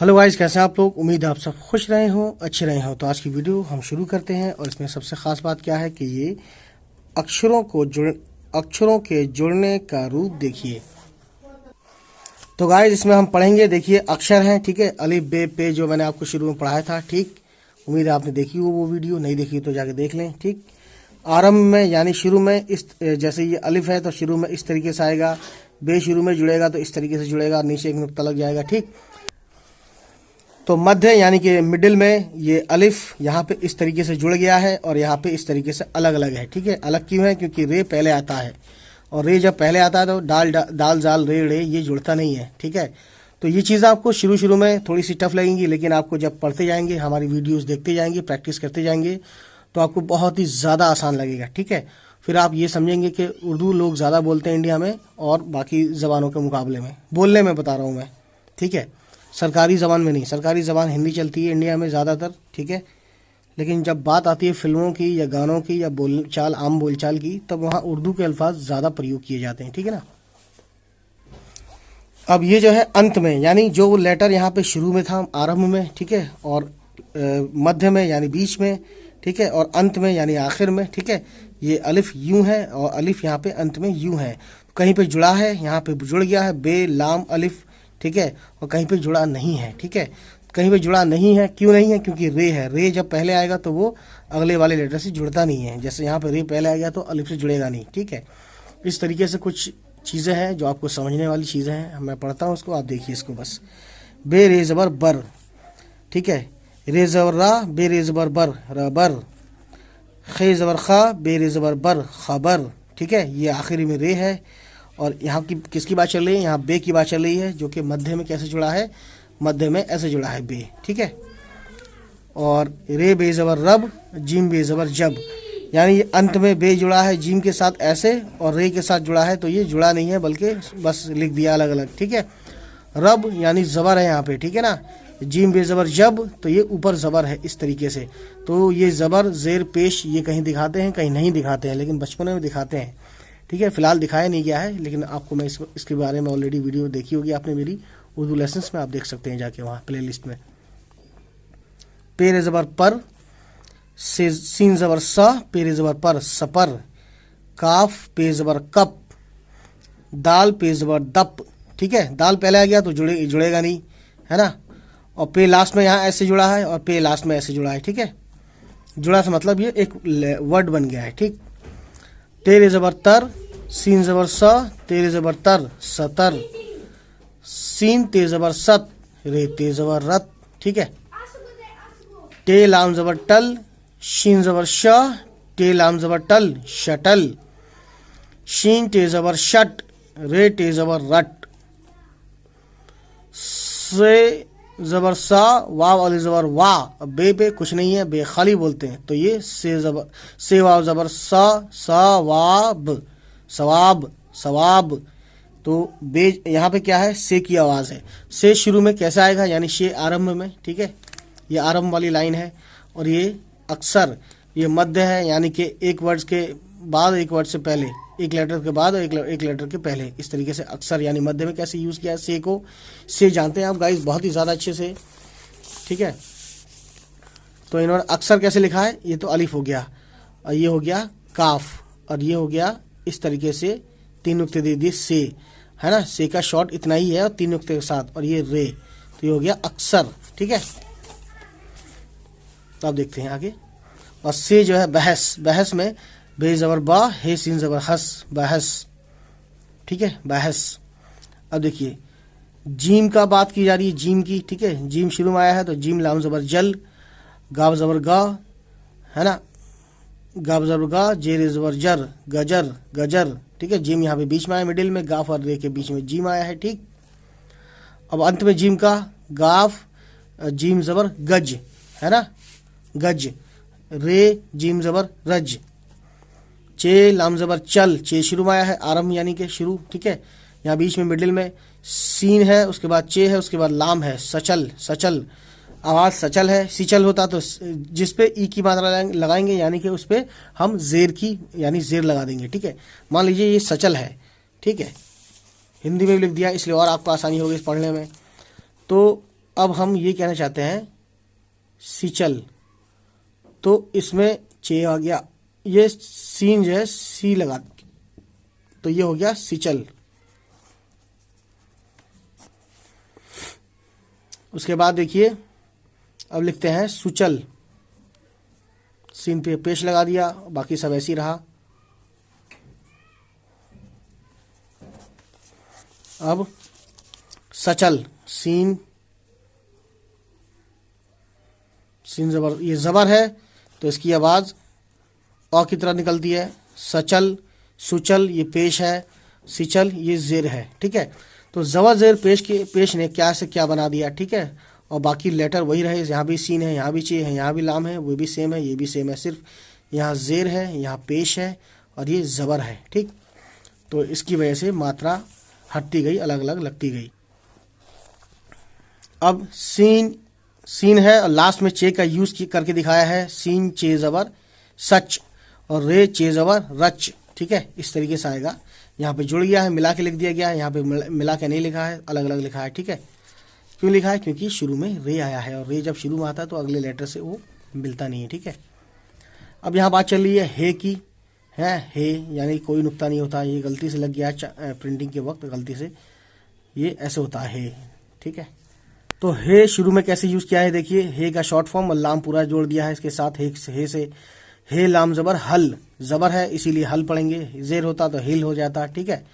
Hello guys, कैसे हैं आप लोग। उम्मीद है आप सब खुश रहे हो, अच्छे रहे हो। तो आज की वीडियो हम शुरू करते हैं और इसमें सबसे ख़ास बात क्या है कि ये अक्षरों के जुड़ने का रूप देखिए। तो गाइस इसमें हम पढ़ेंगे, देखिए अक्षर हैं, ठीक है। अलिफ बे पे जो मैंने आपको शुरू में पढ़ाया था, ठीक। उम्मीद है आपने देखी हो वो वीडियो, नहीं देखी तो जाके देख लें, ठीक। आरंभ में यानी शुरू में इस जैसे ये अलिफ है तो शुरू में इस तरीके से आएगा, बे शुरू में जुड़ेगा तो इस तरीके से जुड़ेगा, नीचे एक नुक्ता लग जाएगा, ठीक। तो मध्य यानी कि मिडिल में ये अलिफ यहाँ पे इस तरीके से जुड़ गया है और यहाँ पे इस तरीके से अलग अलग है, ठीक है। अलग क्यों है? क्योंकि रे पहले आता है और रे जब पहले आता है तो दाल जाल रे रे ये जुड़ता नहीं है, ठीक है। तो ये चीज़ आपको शुरू में थोड़ी सी टफ लगेंगी, लेकिन आपको जब पढ़ते जाएंगे, हमारी वीडियोज़ देखते जाएंगे, प्रैक्टिस करते जाएंगे तो आपको बहुत ही ज़्यादा आसान लगेगा, ठीक है। फिर आप ये समझेंगे कि उर्दू लोग ज़्यादा बोलते हैं इंडिया में और बाकी ज़बानों के मुकाबले में, बोलने में बता रहा हूँ मैं, ठीक है। सरकारी ज़बान में नहीं, सरकारी ज़बान हिंदी चलती है इंडिया में ज़्यादातर, ठीक है। लेकिन जब बात आती है फिल्मों की या गानों की या बोलचाल, आम बोलचाल की, तब वहाँ उर्दू के अल्फाज ज़्यादा प्रयोग किए जाते हैं, ठीक है ना। अब ये जो है अंत में, यानी जो लेटर यहाँ पे शुरू में था आरंभ में, ठीक है, और मध्य में यानी बीच में, ठीक है, और अंत में यानी आखिर में, ठीक है। ये अलिफ यूं है और अलिफ यहाँ पे अंत में यूं है, कहीं पे जुड़ा है, यहाँ पे जुड़ गया है बे लाम अलिफ, ठीक है, और कहीं पे जुड़ा नहीं है, ठीक है। कहीं पे जुड़ा नहीं है, क्यों नहीं है? क्योंकि रे है, रे जब पहले आएगा तो वो अगले वाले लेटर से जुड़ता नहीं है। जैसे यहाँ पे रे पहले आ गया तो अलिफ से जुड़ेगा नहीं, ठीक है। इस तरीके से कुछ चीज़ें हैं जो आपको समझने वाली चीज़ें हैं, मैं पढ़ता हूँ उसको, आप देखिए इसको बस। बे रे ज़बर बर, ठीक है। रे ज़बर रा, बे रे ज़बर बर, रबर। खे ज़बर खा, बे रे ज़बर बर, खबर, ठीक है। ये आखिरी में रे है और यहाँ की किसकी बात चल रही है? यहाँ बे की बात चल रही है, जो कि मध्य में कैसे जुड़ा है? मध्य में ऐसे जुड़ा है बे, ठीक है। और रे बे ज़बर रब, जीम बे ज़बर जब, यानी ये अंत में बे जुड़ा है जीम के साथ ऐसे और रे के साथ जुड़ा है, तो ये जुड़ा नहीं है बल्कि बस लिख दिया अलग अलग, ठीक है। रब यानी ज़बर है यहाँ पे, ठीक है ना। जीम बे ज़बर जब, तो ये ऊपर ज़बर है इस तरीके से। तो ये ज़बर ज़ेर पेश ये कहीं दिखाते हैं, कहीं नहीं दिखाते हैं, लेकिन बचपन में दिखाते हैं, ठीक है। फिलहाल दिखाया नहीं गया है, लेकिन आपको मैं इसके बारे में ऑलरेडी वीडियो देखी होगी आपने मेरी उर्दू लेसन्स में, आप देख सकते हैं जाके वहाँ प्लेलिस्ट में। पेर ज़बर पर, से सीन ज़बर सा, पेर ज़बर पर सपर। काफ पे ज़बर कप, दाल पे ज़बर दप, ठीक है। दाल पहले आ गया तो जुड़ेगा नहीं, है ना। और पे लास्ट में यहाँ ऐसे जुड़ा है और पे लास्ट में ऐसे जुड़ा है, ठीक है। जुड़ा से मतलब ये एक वर्ड बन गया है, ठीक। तेरे ज़बर तर, सीन ज़बर सा, तेरे ज़बर तर सतर। सीन ते ज़बर सत, रे ते ज़बर रत, ठीक है। टे लाम ज़बर टल, शीन ज़बर शाह, टे लाम ज़बर टल शटल। शीन टे ज़बर शट, रे टे ज़बर रट। से ज़बर सा, वाव अली ज़बर वा। अब बे पे कुछ नहीं है, बे खाली बोलते हैं, तो ये से वाव ज़बर सा वाब, सवाब सवाब। तो बे यहाँ पे क्या है? से की आवाज़ है। से शुरू में कैसे आएगा? यानी शे आरंभ में, ठीक है। ये आरंभ वाली लाइन है और ये अक्सर ये मध्य है, यानी कि एक वर्ड के बाद एक वर्ड से पहले, एक लेटर के बाद और एक लेटर के पहले, इस तरीके से अक्सर यानी मध्य में कैसे यूज़ किया है से को। से जानते हैं आप गाइस बहुत ही ज़्यादा अच्छे से, ठीक है। तो इन्होंने अक्सर कैसे लिखा है? ये तो अलिफ हो गया और ये हो गया काफ और ये हो गया इस तरीके से तीन नुक्ते दे दिए से, है ना। से का शॉर्ट इतना ही है और तीन नुक्ते के साथ, और ये रे, तो ये हो गया अक्सर, ठीक है। तो आप देखते हैं आगे। और से जो है बहस, बहस में बे ज़बर बा, हे सीन ज़बर हस, बहस, ठीक है, बहस। अब देखिए जीम का बात की जा रही है, जीम की, ठीक है। जीम शुरू में आया है तो जीम लाम ज़बर जल, गाव ज़बर गा, है ना, गाव ज़बर गा, जेर ज़बर जर, गजर गजर, ठीक है। जीम यहाँ पे बीच में आया, मिडिल में, गाफ और रे के बीच में जीम आया है, ठीक। अब अंत में जीम का गाफ, जीम ज़बर गज, है ना, गज। रे जीम ज़बर रज। चे लाम ज़बर चल, चे शुरू में आया है, आरंभ यानी कि शुरू, ठीक है। यहाँ बीच में मिडिल में सीन है, उसके बाद चे है, उसके बाद लाम है, सचल सचल। आवाज़ सचल है, सिचल होता तो जिस पे ई की मात्रा लगाएंगे यानी कि उस पर हम जेर की यानी जेर लगा देंगे, ठीक है। मान लीजिए ये सचल है, ठीक है, हिंदी में भी लिख दिया इसलिए और आपको आसानी होगी इस पढ़ने में। तो अब हम ये कहना चाहते हैं सिचल, तो इसमें चे आ गया, ये सीन जो है सी लगा, तो ये हो गया सिचल। उसके बाद देखिए अब लिखते हैं सुचल, सीन पे पेश लगा दिया, बाकी सब ऐसे ही रहा। अब सचल, सीन जबर, ये जबर है तो इसकी आवाज अ की तरह निकलती है। सचल, सुचल ये पेश है, सिचल ये जेर है, ठीक है। तो जबर जेर पेश ने क्या से क्या बना दिया, ठीक है। और बाकी लेटर वही रहे, यहाँ भी सीन है, यहाँ भी चे है, यहाँ भी लाम है, वो भी सेम है, ये भी सेम है, सिर्फ यहाँ जेर है, यहाँ पेश है और ये जबर है, ठीक। तो इसकी वजह से मात्रा हटती गई, अलग अलग लगती गई। अब सीन है और लास्ट में चे का यूज करके दिखाया है, सीन चे जबर सच और रे चे जबर रच, ठीक है। इस तरीके से आएगा। यहाँ पे जुड़ गया है, मिला के लिख दिया गया है, यहाँ पे मिला के नहीं लिखा है, अलग अलग लिखा है, ठीक है। क्यों लिखा है? क्योंकि शुरू में रे आया है और रे जब शुरू में आता है तो अगले लेटर से वो मिलता नहीं है, ठीक है। अब यहाँ बात चल रही है हे की, है हे यानी कोई नुक्ता नहीं होता, ये गलती से लग गया है प्रिंटिंग के वक्त, गलती से ये ऐसे होता है हे, ठीक है। तो हे शुरू में कैसे यूज किया है देखिए, हे का शॉर्ट फॉर्म और लाम पूरा जोड़ दिया है इसके साथ, हे से हे लाम जबर हल, जबर है इसीलिए हल पढ़ेंगे, जेर होता तो हिल हो जाता, ठीक है।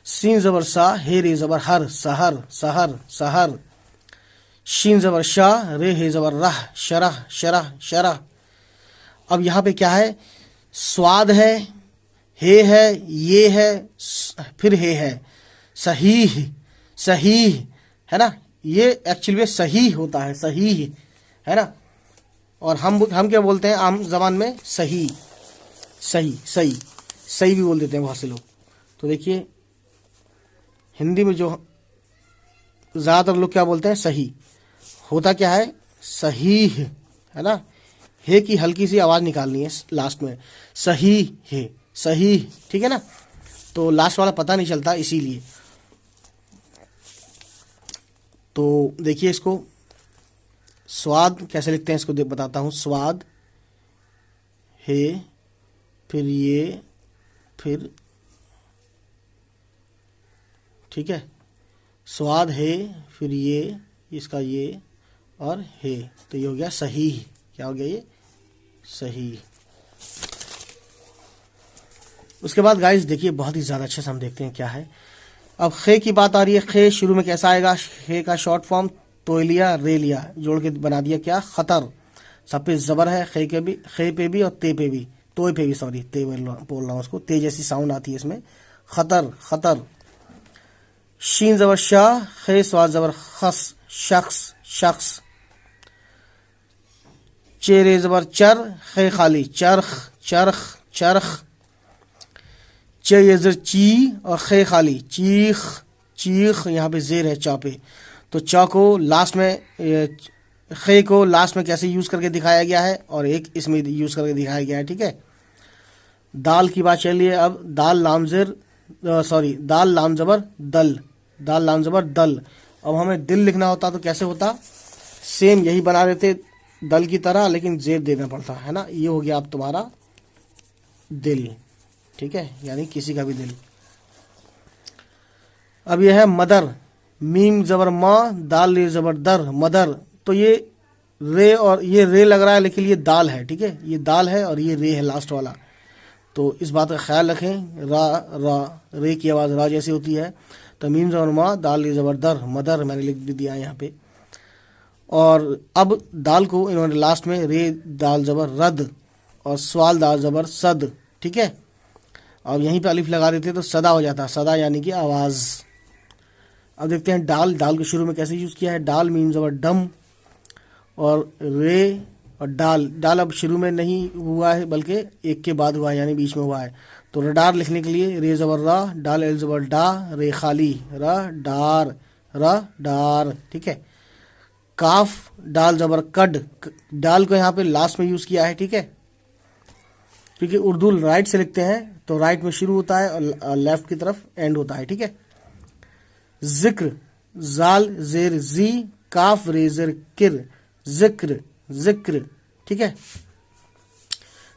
सीन जबर सा, हे रे जबर हर, सहर सहर सहर। शीन जबर शाह, रे हे जबर रह, शरह शरह शरह। अब यहाँ पे क्या है, स्वाद है, हे है, ये है, फिर हे है, सही सही है ना, ये एक्चुअली में सही होता है, सही है ना। और हम क्या बोलते हैं आम जबान में, सही सही सही सही भी बोल देते हैं बहुत से लोग। तो देखिए हिंदी में जो ज़्यादातर लोग क्या बोलते हैं, सही। होता क्या है, सही है ना, हे की हल्की सी आवाज़ निकालनी है लास्ट में, सही है, सही, ठीक है ना। तो लास्ट वाला पता नहीं चलता इसीलिए। तो देखिए इसको स्वाद कैसे लिखते हैं, इसको बताता हूँ। स्वाद, हे, फिर ये, फिर, ठीक है। स्वाद है, फिर ये, इसका ये और हे, तो ये हो गया सही। क्या हो गया ये, सही। उसके बाद गाइस देखिए बहुत ही ज़्यादा अच्छे से हम देखते हैं क्या है। अब खे की बात आ रही है, खे शुरू में कैसा आएगा, खे का शॉर्ट फॉर्म तोलिया रेलिया जोड़ के बना दिया क्या, खतर। सब पे जबर है, खे के भी, खे पे भी और ते पे भी, तोय पे भी, सॉरी ते बोल रहा हूँ उसको, ते जैसी साउंड आती है इसमें, खतर खतर। शीन जबर शाह, खे स्वाद जबर खस, शख्स शख्स। चेरे जबर चर, खे खाली, चरख चरख चरख। चे यजर ची और खे खाली, चीख चीख। यहाँ पे जेर है चा पे, तो चा को लास्ट में, खे को लास्ट में कैसे यूज करके दिखाया गया है और एक इसमें यूज करके दिखाया गया है, ठीक है। दाल की बात चलिए अब, दाल लामजेर, सॉरी दाल लाम जबर दल, दाल लाम जबर दल। अब हमें दिल लिखना होता तो कैसे होता, सेम यही बना देते दल की तरह, लेकिन जेर देना पड़ता है ना। ये हो गया अब तुम्हारा दिल, ठीक है, यानी किसी का भी दिल। अब यह है मदर, मीम जबर माँ, दाल रे जबर दर, मदर। तो ये रे और ये रे लग रहा है लेकिन ये दाल है, ठीक है, ये दाल है और ये रे है लास्ट वाला। तो इस बात का ख्याल रखें, रा रा रे की आवाज़ रा जैसी होती है। तो मीम जबर माँ, दाल रे जबर दर, मदर मैंने लिख भी दिया है यहाँ पे। और अब दाल को इन्होंने लास्ट में रे दाल जबर रद और स्वाल दाल जबर सद, ठीक है। अब यहीं पे अलिफ लगा देते तो सदा हो जाता, सदा यानी कि आवाज़। अब देखते हैं डाल, डाल को शुरू में कैसे यूज़ किया है, डाल मीम जबर डम और रे और डाल, डाल अब शुरू में नहीं हुआ है बल्कि एक के बाद हुआ है, यानी बीच में हुआ है। तो रडार लिखने के लिए रे जबर रा, डाल एल जबर डा, रे खाली रा डार, रा डार, ठीक है। काफ डाल जबर कड, डाल को यहाँ पे लास्ट में यूज़ किया है, ठीक है, क्योंकि उर्दू राइट से लिखते हैं तो राइट में शुरू होता है और लेफ्ट की तरफ एंड होता है, ठीक है। जिक्र, जाल जेर जी, काफ रे ज़र किर, जिक्र, जिक्र, ठीक है।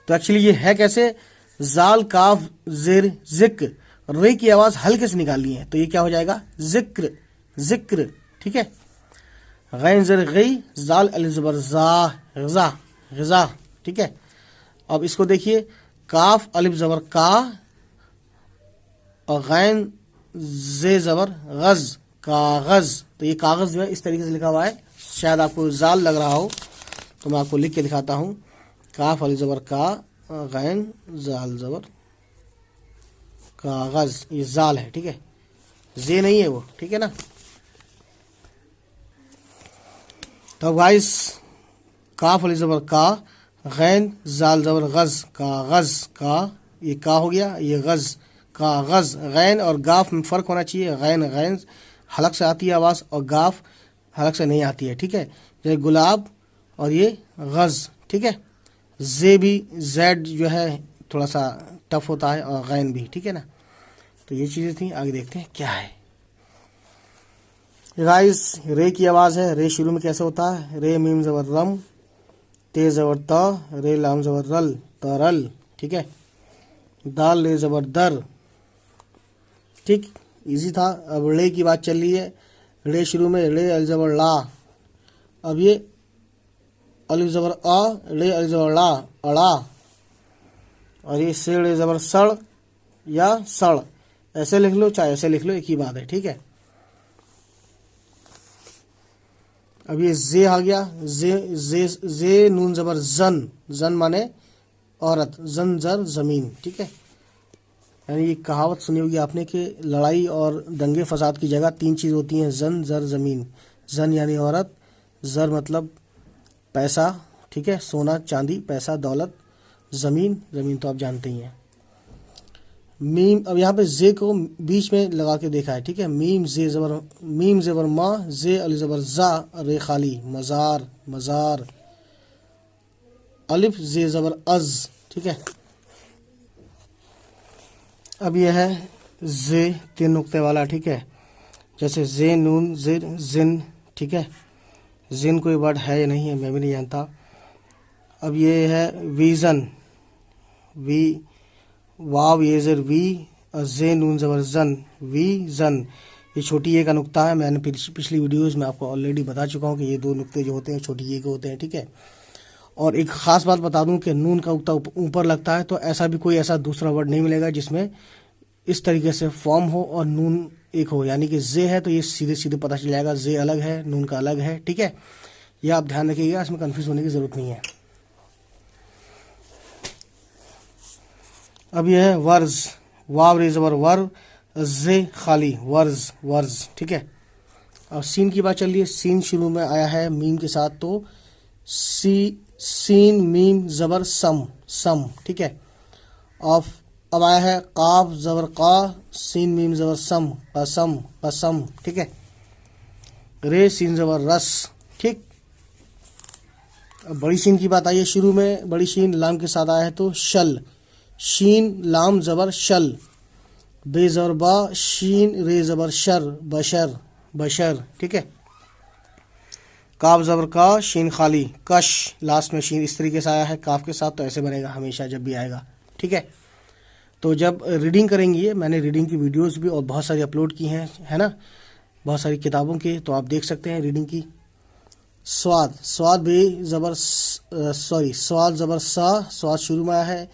तो एक्चुअली ये है कैसे, जाल काफ जेर जिक्र, रे की आवाज हल्के से निकालनी है, तो ये क्या हो जाएगा, जिक्र, जिक्र, ठीक है। गैन ज़र गई, जाल अलिफ ज़बर जा, ग़ज़ा, ग़ज़ा, ठीक है। अब इसको देखिए, काफ अलिफ ज़बर का और गैन जे ज़बर गज़, कागज़। तो ये कागज़ जो है इस तरीके से लिखा हुआ है, शायद आपको जाल लग रहा हो तो मैं आपको लिख के दिखाता हूँ। काफ अलिफ ज़बर का, गैन जाल ज़बर कागज़, ये जाल है, ठीक है, जे नहीं है वो, ठीक है ना। तो गाइस, काफ अलिफ ज़बर का, गैन जाल ज़बर गज़, कागज़, का ये का हो गया, ये गज़, कागज़। गैन और गाफ में फ़र्क होना चाहिए, गैन गैन हलक से आती है आवाज़ और गाफ हलक से नहीं आती है, ठीक है। जैसे गुलाब और ये गज़, ठीक है। जे भी, जेड जो है थोड़ा सा टफ होता है और गैन भी, ठीक है ना। तो ये चीज़ें थी, आगे देखते हैं क्या है। गाइस, रे की आवाज़ है, रे शुरू में कैसे होता है, रे मीम ज़बर रम, ते ज़बर त, रे लाम ज़बर रल, तरल, ठीक है। दाल रे ज़बर दर, ठीक, इजी था। अब रे की बात चल रही है, रे शुरू में, रे अल ज़बर ला, अब ये अलिफ ज़बर अ, रे अलिफ ज़बर ला, अड़ा, और ये से रे ज़बर सड़ या सड़, ऐसे लिख लो चाहे ऐसे लिख लो, एक ही बात है, ठीक है। अब ये जे आ गया, जे नून ज़बर जन, जन माने औरत, जन जर ज़मीन, ठीक है। यानी ये कहावत सुनी होगी आपने कि लड़ाई और दंगे फसाद की जगह तीन चीज़ होती हैं, जन जर ज़मीन। जन यानी औरत, जर मतलब पैसा, ठीक है, सोना चांदी, पैसा दौलत, ज़मीन, ज़मीन तो आप जानते ही हैं। मीम, अब यहाँ पे जे को बीच में लगा के देखा है, ठीक है। मीम जे ज़बर, मीम ज़बर मा, जे अली ज़बर जा, रे खाली, मज़ार, मज़ार, अलिफ जे ज़बर अज़, ठीक है। अब यह है जे तीन नुक्ते वाला, ठीक है। जैसे जे नून जिर जिन, ठीक है। जिन कोई वर्ड है या नहीं है मैं भी नहीं जानता। अब ये है विज़न, वी, वाव ये ज़र वी, और जे नून ज़बर जन, विज़न। ये छोटी ए का नुक्ता है, मैंने पिछली वीडियोज़ में आपको ऑलरेडी बता चुका हूँ कि ये दो नुक्ते जो होते हैं छोटी ए के होते हैं, ठीक है। और एक ख़ास बात बता दूं कि नून का उक्ता ऊपर लगता है, तो ऐसा भी कोई ऐसा दूसरा वर्ड नहीं मिलेगा जिसमें इस तरीके से फॉर्म हो और नून एक हो। यानी कि जे है तो ये सीधे सीधे पता चल जाएगा, जे अलग है, नून का अलग है, ठीक है। यह आप ध्यान रखिएगा, इसमें कंफ्यूज होने की ज़रूरत नहीं है। अब यह है वर्ज, वाव रे ज़बर वर, जे खाली, वर्ज, वर्ज, ठीक है। अब सीन की बात चल रही है, सीन शुरू में आया है मीम के साथ, तो सीन मीम ज़बर सम, सम, ठीक है। अब आया है काफ ज़बर का, सीन मीम ज़बर सम, कसम, कसम, ठीक है। रे सीन ज़बर रस, ठीक। अब बड़ी शीन की बात आई है, शुरू में बड़ी शीन लाम के साथ आया है तो शल, शीन लाम ज़बर शल, बे ज़बर बा, शीन रे ज़बर शर, बशर, बशर, ठीक है। काफ ज़बर का, शीन खाली, कश, लास्ट में शीन इस तरीके से आया है काफ के साथ, तो ऐसे बनेगा हमेशा जब भी आएगा, ठीक है। तो जब रीडिंग करेंगे, मैंने रीडिंग की वीडियोस भी और बहुत सारी अपलोड की हैं, है ना, बहुत सारी किताबों के, तो आप देख सकते हैं रीडिंग की। स्वाद, स्वाद बे ज़बर सॉरी, स्वाद ज़बर सा, स्वाद शुरू में आया है,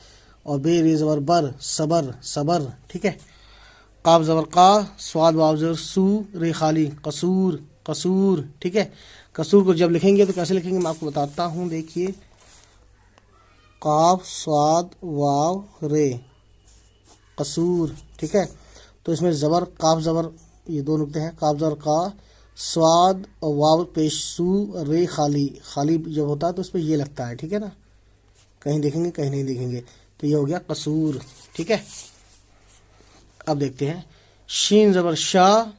और बे रे ज़बर बर, सबर, सबर, ठीक है। काफ ज़बर का, स्वाद वाव ज़बर सू, रे खाली, कसूर, कसूर, ठीक है। कसूर को जब लिखेंगे तो कैसे लिखेंगे मैं आपको बताता हूँ, देखिए। काफ स्वाद वाव रे, कसूर, ठीक है। तो इसमें ज़बर, काफ ज़बर, ये दो नुक्ते हैं, काफ ज़बर का, स्वाद और वाव पेश सू, रे खाली, खाली जब होता है तो उस पर ये लगता है, ठीक है ना, कहीं देखेंगे कहीं नहीं देखेंगे, तो ये हो गया कसूर, ठीक है। अब देखते हैं, शीन ज़बर शाह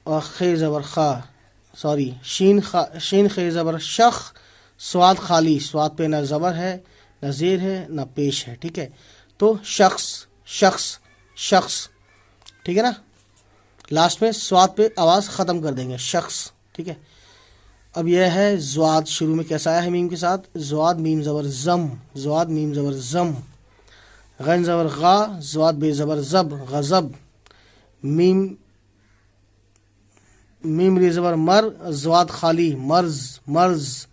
और खे ज़बर खा, सॉरी, शीन खे ज़बर शख, स्वाद खाली, स्वाद पे ना ज़बर है ना ज़ेर है ना पेश है, ठीक है। तो शख्स, शख्स, शख्स, ठीक है ना। लास्ट में स्वाद पे आवाज़ ख़त्म कर देंगे, शख्स, ठीक है। अब यह है ज़्वाद, शुरू में कैसा आया है मीम के साथ, ज़्वाद मीम ज़बर ज़म, ज़्वाद मीम ज़बर ज़म, गैन ज़बर गा, ज़्वाद बे ज़बर ज़ब, गज़ब, मीम मीम रे ज़बर मर, ज़्वाद खाली, मर्ज, मर्ज,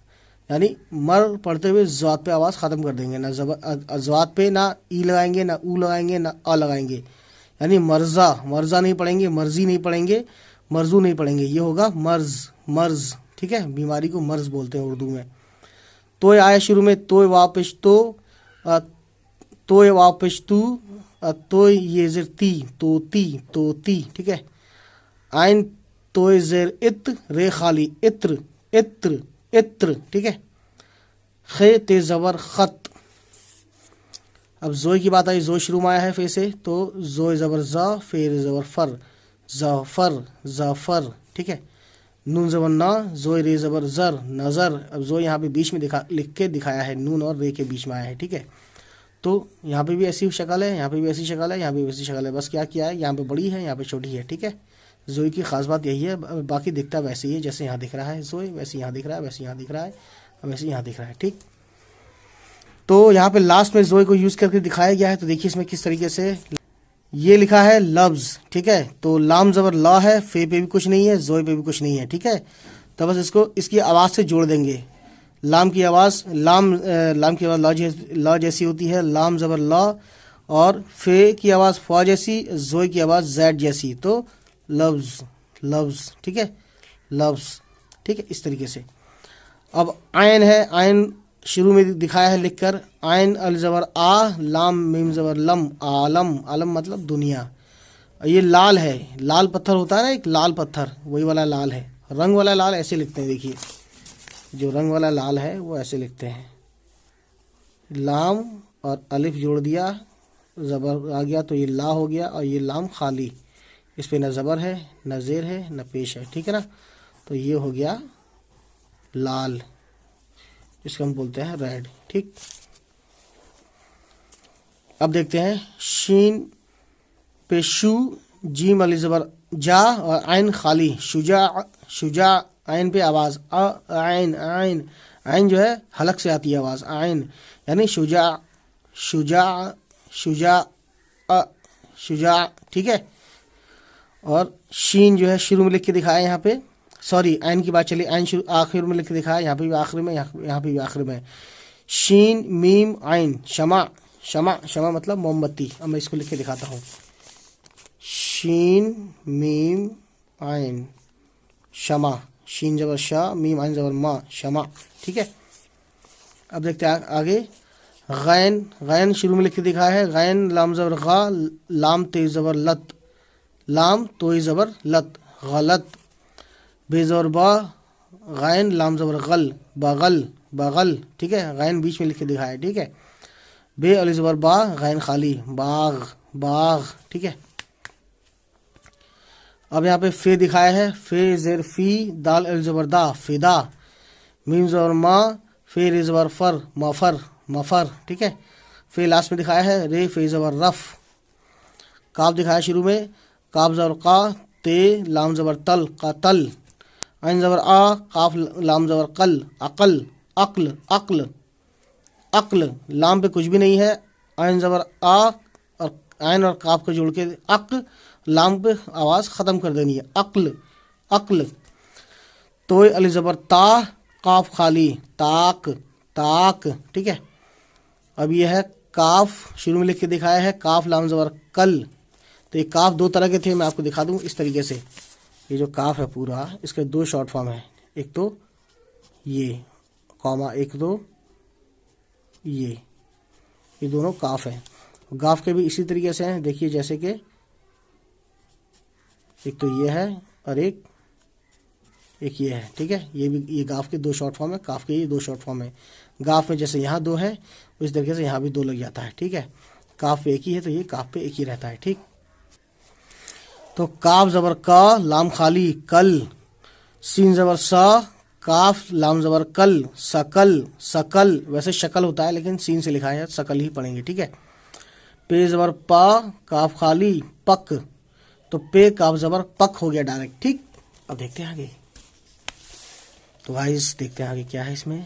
यानी मर पढ़ते हुए ज़्वाद पे आवाज़ ख़त्म कर देंगे, ना ज़्वाद पे ना ई लगाएंगे, ना ऊ लगाएंगे, ना अ लगाएंगे, यानी मर्जा, मर्जा नहीं पढ़ेंगे, मर्जी नहीं पढ़ेंगे, मर्जू नहीं पढ़ेंगे, ये होगा मर्ज, मर्ज, ठीक है। बीमारी को मर्ज बोलते हैं उर्दू में। तो आया शुरू में, तो वापिश तो वापिश तू, तो ये ज़ेर ती, तो ती, ठीक है। आइन तो ज़ेर इत, रे खाली, इत्र, इत्र, इत्र, ठीक है। खे ते ज़बर ख़त। अब जोए की बात आई, जोए शुरू में आया है फे से, तो जोए ज़बर ज़ा, फेर ज़बर फर, ज़फ़र, ज़फ़र, ठीक है। नून ज़बर ना, जोए रे ज़बर ज़र, नज़र। अब जोए यहाँ पे बीच में लिख के दिखाया है, नून और रे के बीच में आया है, ठीक है। तो यहाँ पे भी ऐसी शक्ल है, यहाँ पे भी ऐसी शक्ल है, यहाँ पे भी ऐसी शक्ल है, बस क्या किया है, यहाँ पे बड़ी है, यहाँ पे छोटी है, ठीक है। जोए की खास बात यही है, बाकी दिखता वैसे ही है, जैसे यहाँ दिख रहा है जोए, वैसे यहाँ दिख रहा है, वैसे यहाँ दिख रहा है, वैसे यहाँ दिख रहा है, ठीक। तो यहाँ पे लास्ट में जोए को यूज़ करके दिखाया गया है, तो देखिए इसमें किस तरीके से ये लिखा है लफ्ज़, ठीक है। तो लाम ज़बर ला है, फे पे भी कुछ नहीं है, जोए पे भी कुछ नहीं है, ठीक है। तो बस इसको इसकी आवाज़ से जोड़ देंगे। लाम की आवाज़ लाम की आवाज़ ला जैसी होती है, लाम ज़बर ला, और फे की आवाज़ फ़ा जैसी, जोए की आवाज़ जैड जैसी, तो लफ्ज़, लफ्ज़, ठीक है, लफ्ज़, ठीक है, इस तरीके से। अब आयन है, आयन शुरू में दिखाया है लिखकर, आयन अल ज़बर आ, लाम मीम ज़बर लम, आलम, आलम मतलब दुनिया। ये लाल है, लाल पत्थर होता है ना एक लाल पत्थर, वही वाला लाल है। रंग वाला लाल ऐसे लिखते हैं, देखिए जो रंग वाला लाल है वो ऐसे लिखते हैं, लाम और अलिफ जोड़ दिया, ज़बर आ गया तो ये ला हो गया, और ये लाम खाली, इस पे न ज़बर है, न ज़ेर है, न पेश है, ठीक है ना। तो ये हो गया लाल, जिसको हम बोलते हैं रेड, ठीक। अब देखते हैं शीन पे शू, जीम अली ज़बर जा, और आइन खाली, शुजा, शुजा, आइन पे आवाज़ आइन, आइन, आइन जो है हलक से आती है आवाज़, आइन, यानी शुजा, शुजा, शुजा, शुजा, ठीक है। और शीन जो है शुरू में लिख के दिखाया यहाँ पे, सॉरी आइन की बात चली, आइन शुरू आखिर में लिख के दिखाया, यहाँ पे भी आखिर में, यहाँ पे भी आखिर में। शीन मीम आइन, शमा, शमा, शमा मतलब मोमबत्ती। अब मैं इसको लिख के दिखाता हूँ, शीन मीम आइन, शमा, शीन ज़बर शाह, मीम आइन ज़बर मा, शमा, ठीक है। अब देखते हैं आगे, गैन, गैन शुरू में लिख के दिखाया है, गैन लाम ज़बर गा, लाम ते ज़बर लत, लाम तो ज़बर लत, गलत। बेज़बर बा, गैन लाम ज़बर गल, बगल, बगल, ठीक है। गैन बीच में लिख के दिखाया है, ठीक है। बे अली ज़बर बा, गैन खाली, बाग, बाग, ठीक है। अब यहाँ पे फे दिखाया है, फे ज़ेर फी, दाल अल ज़बर दा, फिदा, मीम ज़बर मा, फे रे ज़बर फर, मफर, मफर, ठीक है। फे लास्ट में दिखाया है, रे फे ज़बर रफ। काफ दिखाया शुरू में, काफ ज़बर का, ते लाम ज़बर तल, कतल, आइन ज़बर आ, काफ लाम ज़बर कल, अकल, अक्ल, अक्ल, अक्ल, लाम पे कुछ भी नहीं है, आइन ज़बर आ, और आइन और काफ को जोड़ के अक, लाम पे आवाज़ ख़त्म कर देनी है, अक्ल, अक्ल। तो अली ज़बर ता, काफ खाली, ताक, ताक, ठीक है। अब यह है काफ, शुरू में लिख के दिखाया है, काफ लाम ज़बर कल। तो ये काफ दो तरह के थे, मैं आपको दिखा दूँ इस तरीके से। ये जो काफ है पूरा, इसके दो शॉर्ट फॉर्म है, एक तो ये कॉमा, एक तो ये दोनों काफ हैं। गाफ के भी इसी तरीके से हैं, देखिए जैसे कि एक तो ये है और एक ये है, ठीक है। ये भी, ये गाफ के दो शॉर्ट फॉर्म है, काफ के ये दो शॉर्ट फॉर्म है। गाफ में जैसे यहाँ दो है, उस तरीके से यहाँ भी दो लग जाता है, ठीक है। काफ पे एक ही है तो ये काफ पे एक ही रहता है, ठीक। तो काफ ज़बर का, लाम खाली, कल, सीन ज़बर सा, काफ लाम ज़बर कल, सकल, सकल, वैसे शकल होता है लेकिन सीन से लिखा है, सकल ही पढ़ेंगे, ठीक है। पे ज़बर पा, काफ खाली, पक, तो पे काफ ज़बर पक हो गया डायरेक्ट, ठीक। अब देखते हैं आगे। तो गाइस देखते हैं आगे क्या है इसमें।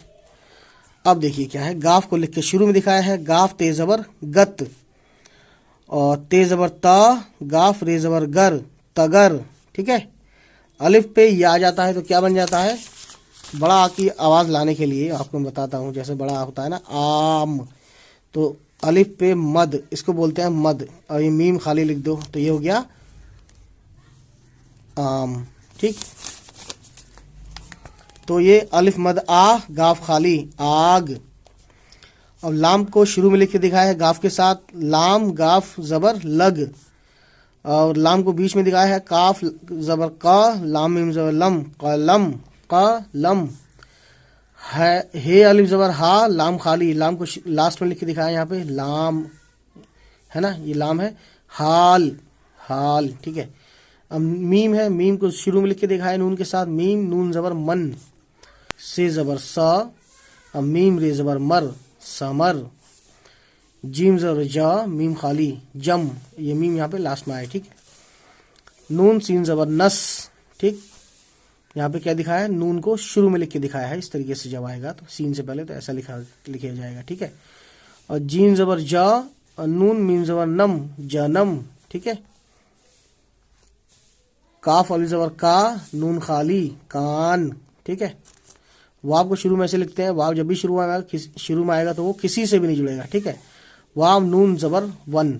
अब देखिए क्या है, गाफ को लिख के शुरू में दिखाया है, गाफ ते ज़बर गत, और ते ज़बर ता, गाफ रे ज़बर गर, तगर। ठीक है, अलिफ पे ये आ जाता है तो क्या बन जाता है, बड़ा आ की आवाज़ लाने के लिए आपको मैं बताता हूँ, जैसे बड़ा होता है ना आम, तो अलिफ पे मद, इसको बोलते हैं मद, और ये मीम खाली लिख दो तो ये हो गया आम। ठीक, तो ये अलिफ मद आ, गाफ खाली आग। अब लाम को शुरू में लिख के दिखाया है गाफ के साथ, लाम गाफ ज़बर लग, और लाम को बीच में दिखाया है, काफ ज़बर का, लाम मीम ज़बर लम, कलम कलम। है हे अलिफ ज़बर हा, लाम खाली, लाम को लास्ट में लिख के दिखाया है यहाँ पे, लाम है ना, ये लाम है, हाल हाल। ठीक है, अब मीम है, मीम को शुरू में लिख के दिखाया है नून के साथ, मीम नून ज़बर मन, से ज़बर सा, अब मीम रे ज़बर मर, समर। जीम ज़बर जा, मीम खाली, जम, ये मीम यहाँ पे लास्ट में आए। ठीक है, नून सीन ज़बर नस। ठीक, यहाँ पे क्या दिखाया है, नून को शुरू में लिख के दिखाया है, इस तरीके से जब आएगा तो सीन से पहले तो ऐसा लिखा जाएगा। ठीक है, और जीन ज़बर जा, और नून मीम ज़बर नम, जनम। ठीक है, काफ अली ज़बर का, नून खाली, कान। ठीक है, वाव को शुरू में ऐसे लिखते हैं, वाव जब भी शुरू में आएगा तो वो किसी से भी नहीं जुड़ेगा। ठीक है, वाव नून ज़बर वन,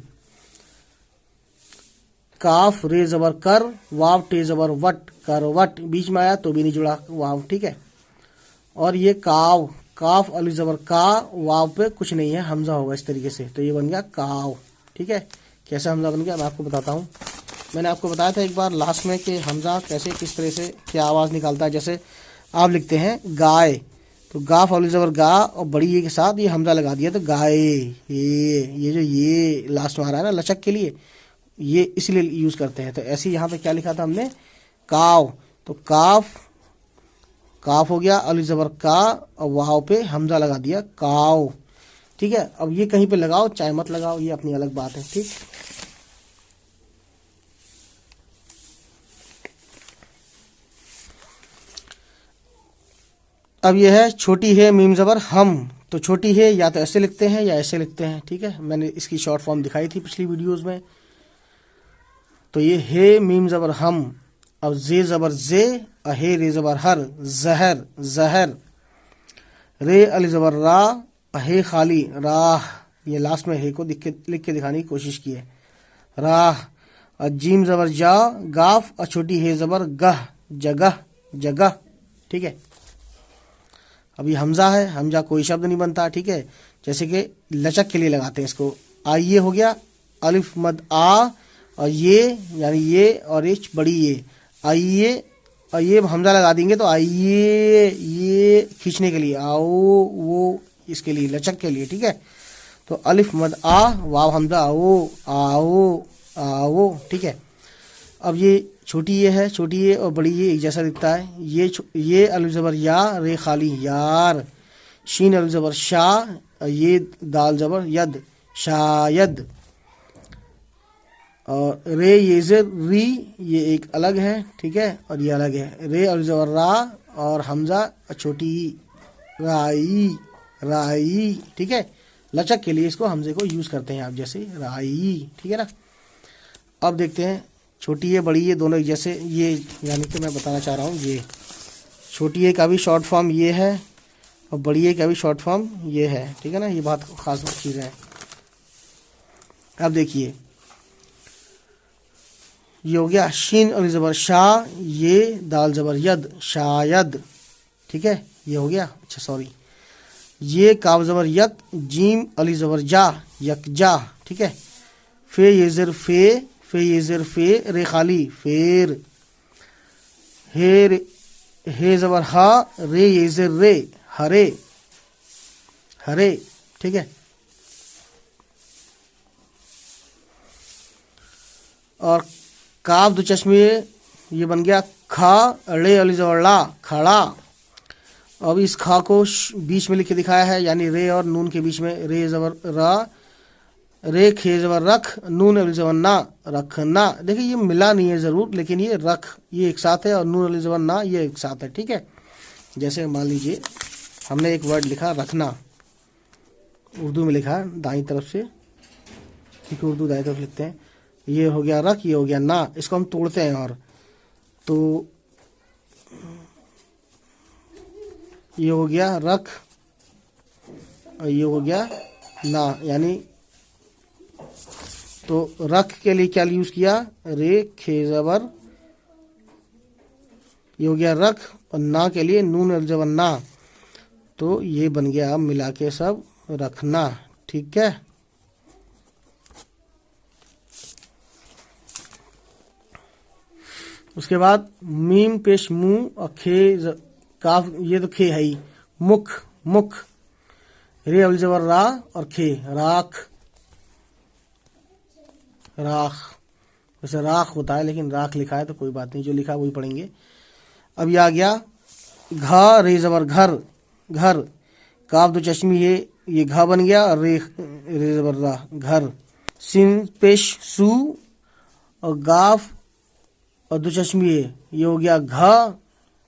काफ रे ज़बर कर, वाव टे ज़बर वट, करवट, बीच में आया तो भी नहीं जुड़ा वाव। ठीक है, और ये काव, काफ अली ज़बर का, वाव पे कुछ नहीं है, हमजा होगा इस तरीके से, तो ये बन गया काव। ठीक है, कैसे हमजा बन गया मैं आपको बताता हूँ। मैंने आपको बताया था एक बार लास्ट में कि हमजा कैसे किस तरह से क्या आवाज़ निकालता है। जैसे आप लिखते हैं गाय, तो गाफ अली ज़बर गा और बड़ी ये के साथ ये हमजा लगा दिया तो गाय। ये जो ये लास्ट में आ रहा है ना लचक के लिए, ये इसलिए यूज़ करते हैं। तो ऐसे यहाँ पे क्या लिखा था हमने, काव, तो काफ, काफ हो गया अली ज़बर का, और वाव पे हमजा लगा दिया काव। ठीक है, अब ये कहीं पे लगाओ चाहे मत लगाओ, ये अपनी अलग बात है। ठीक, अब ये है छोटी है मीम ज़बर हम, तो छोटी है या तो ऐसे लिखते हैं या ऐसे लिखते हैं। ठीक है, मैंने इसकी शॉर्ट फॉर्म दिखाई थी पिछली वीडियोस में। तो ये है मीम ज़बर हम, अब जे ज़बर जे, अहे रे ज़बर हर, जहर जहर। रे अली ज़बर रा, अहे खाली राह, ये लास्ट में हे को लिख के दिखाने की कोशिश की है, राह। और जीम ज़बर जा, गाफ, और छोटी है ज़बर गह, जगह जगह। ठीक है, अब ये हमजा है, हमजा कोई शब्द नहीं बनता। ठीक है, जैसे कि लचक के लिए लगाते हैं इसको, आइए हो गया अलिफ मद आ, और ये यानी ये और ये बड़ी ये, आइए, और ये हमजा लगा देंगे तो आइए, ये खींचने के लिए, आओ, वो इसके लिए लचक के लिए। ठीक है, तो अलिफ मद आ, वाव हमजा, आओ आओ आओ। ठीक है, अब ये छोटी ये है, छोटी ये और बड़ी ये एक जैसा दिखता है। ये अलिफ ज़बर या, रे खाली यार, शीन अलिफ ज़बर शाह, ये दाल ज़बर यद, शायद। और रे ये ज़र री, ये एक अलग है। ठीक है, और ये अलग है, रे अलिफ ज़बर रा, और हमजा छोटी राई, राई। ठीक है, लचक के लिए इसको हमजे को यूज़ करते हैं आप, जैसे राई। ठीक है ना, अब देखते हैं छोटी है बड़ी है दोनों एक जैसे, ये यानी कि मैं बताना चाह रहा हूँ, ये छोटी है का भी शॉर्ट फॉर्म ये है, और बड़ी है का भी शॉर्ट फॉर्म ये है। ठीक है ना, ये बहुत खास चीज़ है। अब देखिए ये हो गया शीन अली ज़बर शाह, ये दाल ज़बर यद, शायद। ठीक है, ये हो गया। अच्छा सॉरी, ये काव ज़बर यक, जीम अली ज़बर जा, यकजा। ठीक है, फे ये ज़र फे, फे ये ज़र फे, रे खाली फेर। हे ज़बर हा, रे ये ज़र रे, हरे हरे। ठीक है, और काफ दो चश्मे ये बन गया खा, रे अली ज़बर ला, खड़ा। अब इस खा को बीच में लिख के दिखाया है, यानी रे और नून के बीच में, रे ज़बर रा, रे खे ज़बर रख, नून अली ज़बर ना, रखना। देखिए ये मिला नहीं है ज़रूर, लेकिन ये रख ये एक साथ है, और नून अली ज़बर ना ये एक साथ है। ठीक है, जैसे मान लीजिए हमने एक वर्ड लिखा रखना, उर्दू में लिखा दाईं तरफ से, ठीक है, उर्दू दाईं तरफ लिखते हैं। ये हो गया रख, ये हो गया ना, इसको हम तोड़ते हैं और तो ये हो गया रख और ये हो गया ना, यानी तो रख के लिए क्या यूज किया, रे खे जबर, ये हो गया रख, और ना के लिए नून अल जबर ना, तो ये बन गया अब मिला के सब रखना। ठीक है, उसके बाद मीम पेश मुंह और खे काफ, ये तो खे है ही, मुख मुख, रे अल जबर रा और खे राख, राख, वैसे राख होता है लेकिन राख लिखा है तो कोई बात नहीं, जो लिखा है वही पढ़ेंगे। अब ये आ गया घा रे जबर घर, घर, काफ दो चश्मी है, ये घा बन गया और रे जबर रा घर। सिन पेश सू और गाफ और दो चश्मी है, ये हो गया घा,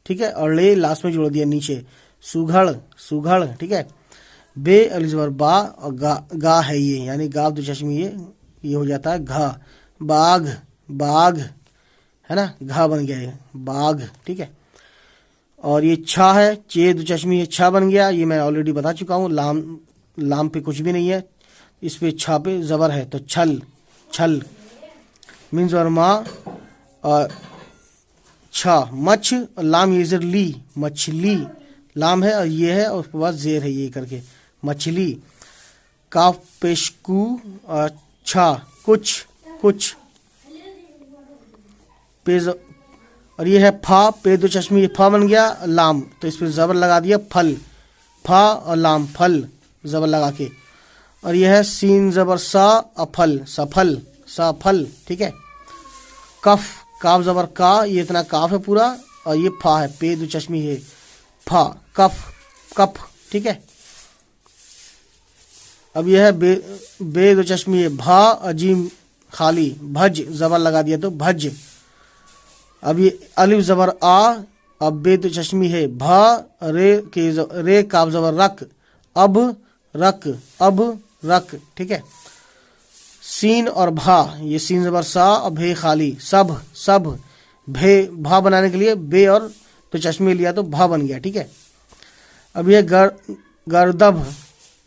ठीक है, और ले लास्ट में जोड़ दिया नीचे, सुघड़ सुघड़। ठीक है, बे अल जबर बा और गा है ये, यानी गाफ दो चश्मी ये हो जाता है घा, बाघ बाघ, है ना, घा बन गया ये बाघ। ठीक है, और ये छा है, चे दो चश्मी ये छा बन गया, ये मैं ऑलरेडी बता चुका हूँ। लाम पे कुछ भी नहीं है, इस पे छा पे जबर है तो छल छल। मीन्स और माँ और छा मछ, और लाम ये जेर ली मछली, लाम है और ये है और उसके बाद जेर है ये करके मछली। काफ पेश कू और छा कुछ कुछ, पे और ये है फा, पे दो चश्मी ये फा बन गया लाम, तो इस पर जबर लगा दिया फल, फा और लाम फल जबर लगा के। और यह है सीन जबर सा अफल, सफल सफल। ठीक है, कफ काफ जबर का, ये इतना काफ है पूरा, और ये फा है, पे दो चश्मी है फा, कफ कफ। ठीक है, अब यह है बे दो चश्मी है भा, अजीम खाली भज, जबर लगा दिया तो भज। अब ये अलिफ जबर आ, अब बे दो चश्मी है भा, रे काफ जबर रख, अब रख अब रख। ठीक है, सीन और भा, ये सीन जबर सा और भे खाली सब सब, भे भा बनाने के लिए बे और तो चश्मे लिया तो भा बन गया। ठीक है, अब ये गर्दभ,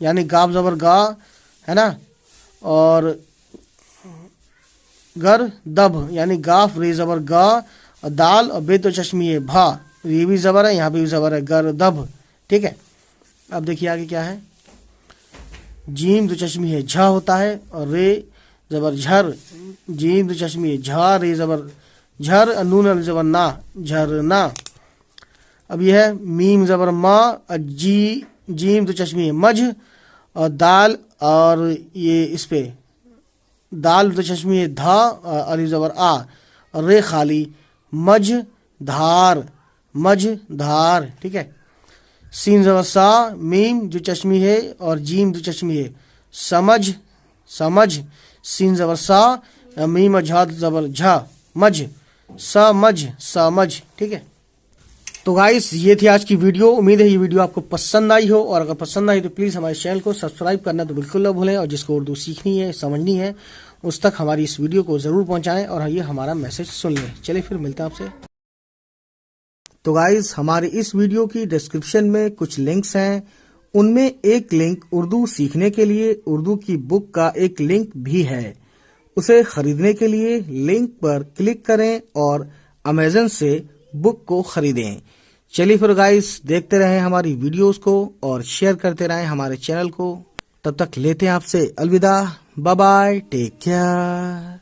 यानी गाफ जबर गा, है ना, और गर दब, यानी गाफ रे जबर गा और दाल और बे तो चश्मी है भा, ये भी जबर है, यहाँ पे भी जबर है गर दब। ठीक है, अब देखिए आगे क्या है, जीम दो चश्मी है झा होता है, और रे जबर झर, जीम दो चश्मी है झा, रे जबर झर, नून अल जबर ना झरना। अब यह है मीम जबर माँ और जीम दो चश्मी है मझ, और दाल, और ये इस पे दाल दो चश्मी है धा, और अलिफ जबर आ, और रे खाली मझ धार मझ धार। ठीक है, सीन जबर सा, मीम जो चश्मी है और जीम जो चश्मी है समझ समझ, सीन जबर सा, मीम और झा जबर झा मझ समझ समझ। ठीक है, तो गाइस ये थी आज की वीडियो। उम्मीद है ये वीडियो आपको पसंद आई हो, और अगर पसंद आई तो प्लीज़ हमारे चैनल को सब्सक्राइब करना तो बिल्कुल ना भूलें, और जिसको उर्दू सीखनी है समझनी है उस तक हमारी इस वीडियो को ज़रूर पहुंचाएं और ये हमारा मैसेज सुन लें। चलिए फिर मिलते हैं आपसे। तो गाइस हमारे इस वीडियो की डिस्क्रिप्शन में कुछ लिंक्स हैं, उनमें एक लिंक उर्दू सीखने के लिए उर्दू की बुक का एक लिंक भी है। उसे खरीदने के लिए लिंक पर क्लिक करें और अमेज़न से बुक को खरीदें। चलिए फिर गाइस देखते रहें हमारी वीडियोस को और शेयर करते रहें हमारे चैनल को। तब तक लेते हैं आपसे अलविदा, बाय बाय, टेक केयर।